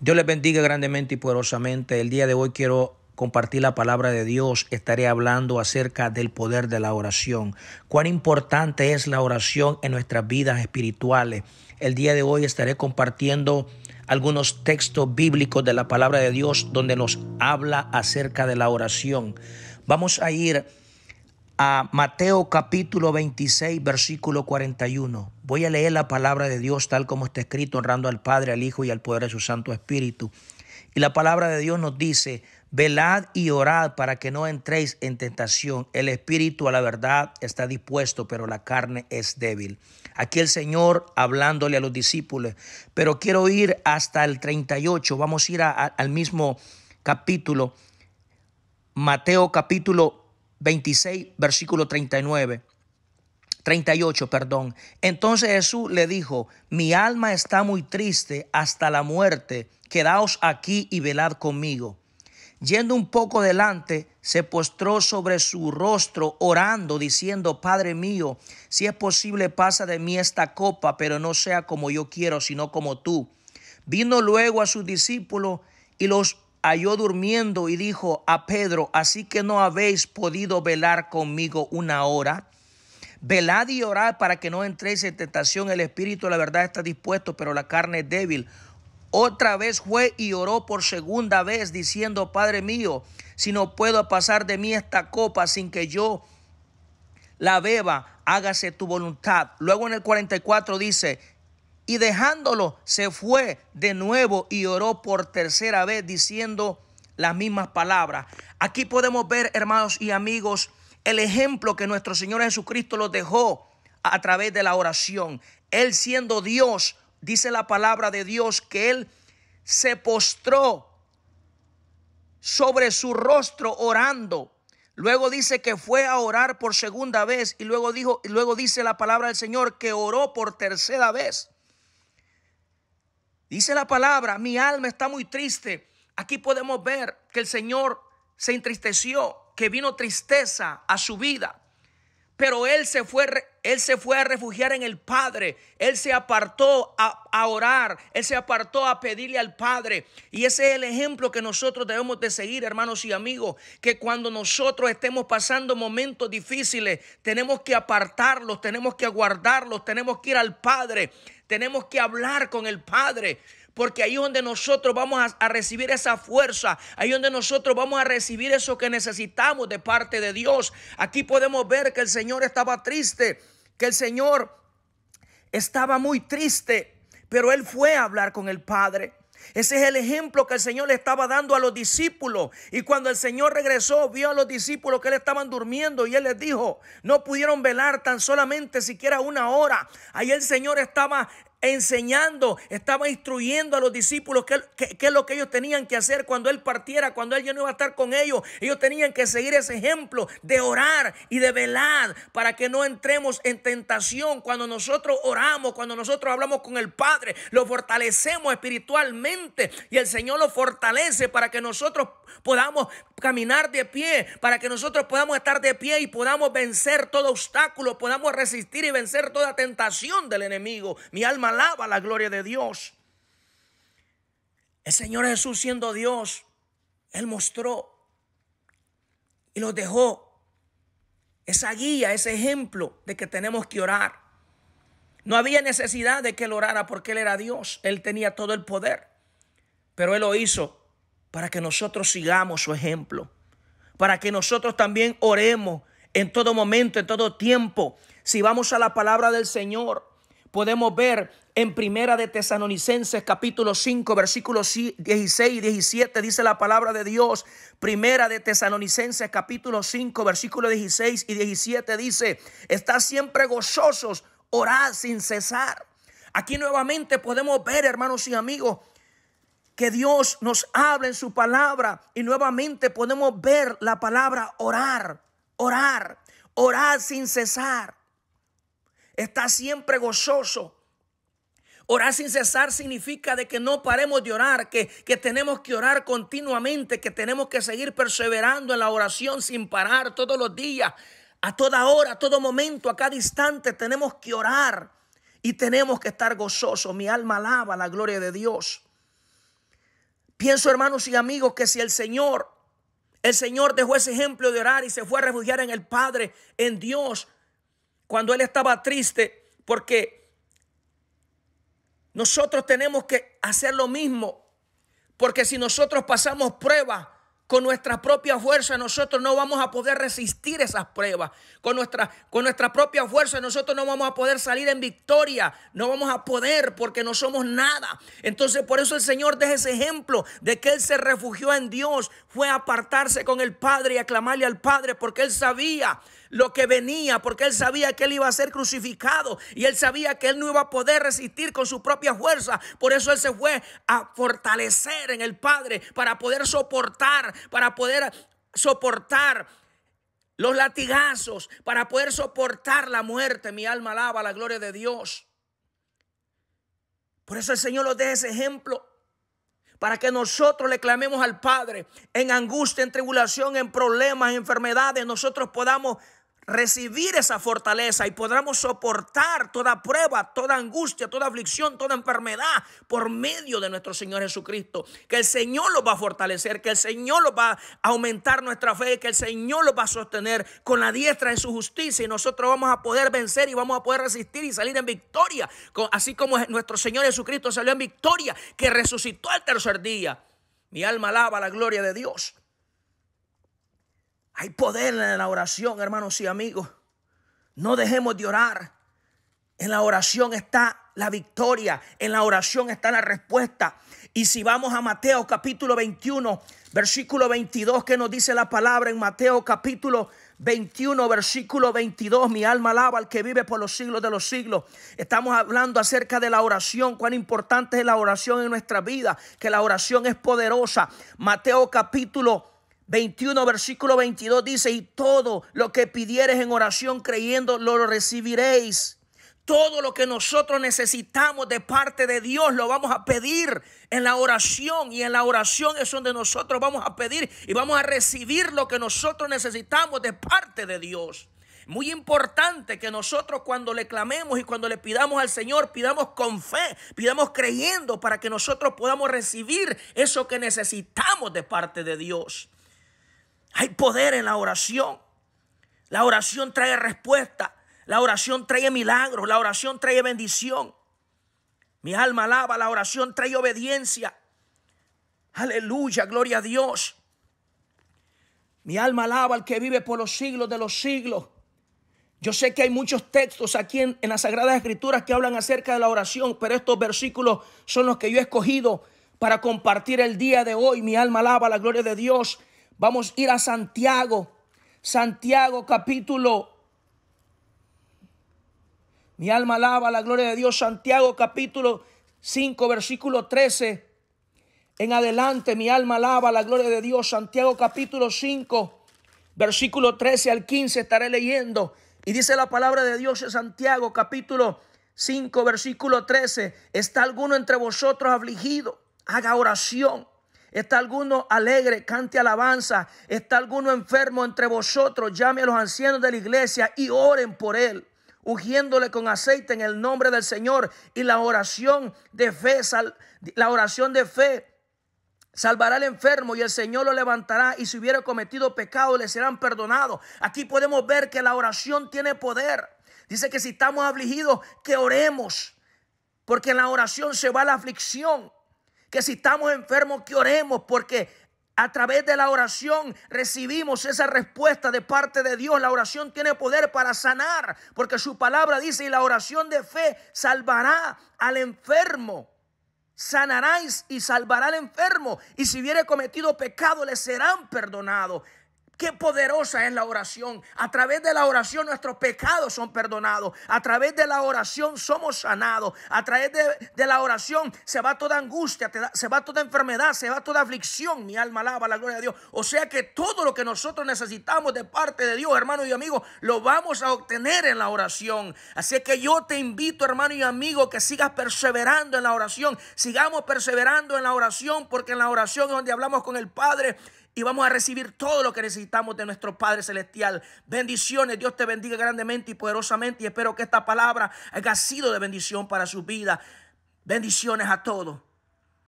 Dios les bendiga grandemente y poderosamente. El día de hoy quiero compartir la palabra de Dios. Estaré hablando acerca del poder de la oración. Cuán importante es la oración en nuestras vidas espirituales. El día de hoy estaré compartiendo algunos textos bíblicos de la palabra de Dios donde nos habla acerca de la oración. Vamos a ir a Mateo capítulo 26, versículo 41. Voy a leer la palabra de Dios tal como está escrito, honrando al Padre, al Hijo y al poder de su Santo Espíritu. Y la palabra de Dios nos dice: velad y orad para que no entréis en tentación. El espíritu a la verdad está dispuesto, pero la carne es débil. Aquí el Señor hablándole a los discípulos, pero quiero ir hasta el 38. Vamos a ir al mismo capítulo, Mateo capítulo 26, versículo 38, perdón. Entonces Jesús le dijo: mi alma está muy triste hasta la muerte. Quedaos aquí y velad conmigo. Yendo un poco delante, se postró sobre su rostro, orando, diciendo: Padre mío, si es posible, pasa de mí esta copa, pero no sea como yo quiero, sino como tú. Vino luego a sus discípulos y los halló durmiendo y dijo a Pedro: ¿así que no habéis podido velar conmigo una hora? Velad y orad para que no entréis en tentación. El espíritu, la verdad, está dispuesto, pero la carne es débil. Otra vez fue y oró por segunda vez, diciendo: Padre mío, si no puedo pasar de mí esta copa sin que yo la beba, hágase tu voluntad. Luego en el 44 dice: y dejándolo, se fue de nuevo y oró por tercera vez, diciendo las mismas palabras. Aquí podemos ver, hermanos y amigos, el ejemplo que nuestro Señor Jesucristo nos dejó a través de la oración. Él, siendo Dios, dice la palabra de Dios que Él se postró sobre su rostro orando. Luego dice que fue a orar por segunda vez y luego dice la palabra del Señor que oró por tercera vez. Dice la palabra: mi alma está muy triste. Aquí podemos ver que el Señor se entristeció, que vino tristeza a su vida. Pero él se fue a refugiar en el Padre. Él se apartó a orar. Él se apartó a pedirle al Padre. Y ese es el ejemplo que nosotros debemos de seguir, hermanos y amigos. Que cuando nosotros estemos pasando momentos difíciles, tenemos que apartarlos, tenemos que aguardarlos, tenemos que ir al Padre. Tenemos que hablar con el Padre. Porque ahí es donde nosotros vamos a recibir esa fuerza. Ahí es donde nosotros vamos a recibir eso que necesitamos de parte de Dios. Aquí podemos ver que el Señor estaba triste, que el Señor estaba muy triste, pero Él fue a hablar con el Padre. Ese es el ejemplo que el Señor le estaba dando a los discípulos. Y cuando el Señor regresó, vio a los discípulos que estaban durmiendo y Él les dijo: no pudieron velar tan solamente siquiera una hora. Ahí el Señor estaba enseñando, estaba instruyendo a los discípulos qué es lo que ellos tenían que hacer cuando Él partiera, cuando Él ya no iba a estar con ellos. Ellos tenían que seguir ese ejemplo de orar y de velar para que no entremos en tentación. Cuando nosotros oramos, cuando nosotros hablamos con el Padre, lo fortalecemos espiritualmente y el Señor lo fortalece para que nosotros podamos caminar de pie, para que nosotros podamos estar de pie y podamos vencer todo obstáculo, podamos resistir y vencer toda tentación del enemigo. Mi alma alaba la gloria de Dios. El Señor Jesús, siendo Dios, Él mostró y nos dejó esa guía, ese ejemplo de que tenemos que orar. No había necesidad de que Él orara porque Él era Dios. Él tenía todo el poder, pero Él lo hizo para que nosotros sigamos su ejemplo, para que nosotros también oremos en todo momento, en todo tiempo. Si vamos a la palabra del Señor, podemos ver en Primera de Tesalonicenses capítulo 5 versículos 16 y 17, dice la palabra de Dios. Primera de Tesalonicenses capítulo 5 versículos 16 y 17 dice: estad siempre gozosos, orad sin cesar. Aquí nuevamente podemos ver, hermanos y amigos, que Dios nos habla en su palabra y nuevamente podemos ver la palabra orar, orar, orar sin cesar. Está siempre gozoso. Orar sin cesar significa de que no paremos de orar, que tenemos que orar continuamente, que tenemos que seguir perseverando en la oración sin parar todos los días, a toda hora, a todo momento, a cada instante tenemos que orar y tenemos que estar gozosos. Mi alma alaba la gloria de Dios. Pienso, hermanos y amigos, que si el Señor dejó ese ejemplo de orar y se fue a refugiar en el Padre, en Dios, cuando Él estaba triste, porque nosotros tenemos que hacer lo mismo. Porque si nosotros pasamos pruebas con nuestra propia fuerza, nosotros no vamos a poder resistir esas pruebas. Con nuestra propia fuerza nosotros no vamos a poder salir en victoria. No vamos a poder, porque no somos nada. Entonces por eso el Señor deja ese ejemplo de que Él se refugió en Dios. Fue a apartarse con el Padre y a clamarle al Padre, porque Él sabía lo que venía, porque Él sabía que Él iba a ser crucificado y Él sabía que Él no iba a poder resistir con su propia fuerza. Por eso Él se fue a fortalecer en el Padre para poder soportar los latigazos, para poder soportar la muerte. Mi alma alaba la gloria de Dios. Por eso el Señor nos deja ese ejemplo, para que nosotros le clamemos al Padre en angustia, en tribulación, en problemas, en enfermedades. Nosotros podamos recibir esa fortaleza y podamos soportar toda prueba, toda angustia, toda aflicción, toda enfermedad por medio de nuestro Señor Jesucristo. Que el Señor los va a fortalecer, que el Señor los va a aumentar nuestra fe, que el Señor los va a sostener con la diestra de su justicia, y nosotros vamos a poder vencer y vamos a poder resistir y salir en victoria, así como nuestro Señor Jesucristo salió en victoria, que resucitó al tercer día. Mi alma alaba la gloria de Dios. Hay poder en la oración, hermanos y amigos. No dejemos de orar. En la oración está la victoria. En la oración está la respuesta. Y si vamos a Mateo capítulo 21, versículo 22, que nos dice la palabra en Mateo capítulo 21, versículo 22. Mi alma alaba al que vive por los siglos de los siglos. Estamos hablando acerca de la oración, cuán importante es la oración en nuestra vida, que la oración es poderosa. Mateo capítulo 21, versículo 22 dice: y todo lo que pidiereis en oración creyendo, lo recibiréis. Todo lo que nosotros necesitamos de parte de Dios lo vamos a pedir en la oración, y en la oración es donde nosotros vamos a pedir y vamos a recibir lo que nosotros necesitamos de parte de Dios. Muy importante que nosotros, cuando le clamemos y cuando le pidamos al Señor, pidamos con fe, pidamos creyendo, para que nosotros podamos recibir eso que necesitamos de parte de Dios. Hay poder en la oración. La oración trae respuesta. La oración trae milagros. La oración trae bendición. Mi alma alaba. La oración trae obediencia. Aleluya, gloria a Dios. Mi alma alaba al que vive por los siglos de los siglos. Yo sé que hay muchos textos aquí en las Sagradas Escrituras que hablan acerca de la oración, pero estos versículos son los que yo he escogido para compartir el día de hoy. Mi alma alaba la gloria de Dios. Vamos a ir a Santiago. Santiago capítulo. Mi alma alaba la gloria de Dios. Santiago capítulo 5, versículo 13. En adelante, mi alma alaba la gloria de Dios. Santiago capítulo 5, versículo 13 al 15 estaré leyendo. Y dice la palabra de Dios en Santiago capítulo 5, versículo 13. ¿Está alguno entre vosotros afligido? Haga oración. ¿Está alguno alegre? Cante alabanza. ¿Está alguno enfermo entre vosotros? Llame a los ancianos de la iglesia y oren por él, ungiéndole con aceite en el nombre del Señor. Y la oración de fe salvará al enfermo, y el Señor lo levantará, y si hubiera cometido pecado le serán perdonados. Aquí podemos ver que la oración tiene poder. Dice que si estamos afligidos, que oremos, porque en la oración se va la aflicción. Que si estamos enfermos, que oremos, porque a través de la oración recibimos esa respuesta de parte de Dios. La oración tiene poder para sanar, porque su palabra dice: y la oración de fe salvará al enfermo. Sanaráis y salvará al enfermo, y si hubiere cometido pecado le serán perdonados. Qué poderosa es la oración. A través de la oración nuestros pecados son perdonados. A través de la oración somos sanados. A través de la oración se va toda angustia, se va toda enfermedad, se va toda aflicción. Mi alma alaba la gloria de Dios. O sea que todo lo que nosotros necesitamos de parte de Dios, hermano y amigo, lo vamos a obtener en la oración. Así que yo te invito, hermano y amigo, que sigas perseverando en la oración. Sigamos perseverando en la oración, porque en la oración es donde hablamos con el Padre y vamos a recibir todo lo que necesitamos de nuestro Padre Celestial. Bendiciones. Dios te bendiga grandemente y poderosamente. Y espero que esta palabra haya sido de bendición para su vida. Bendiciones a todos.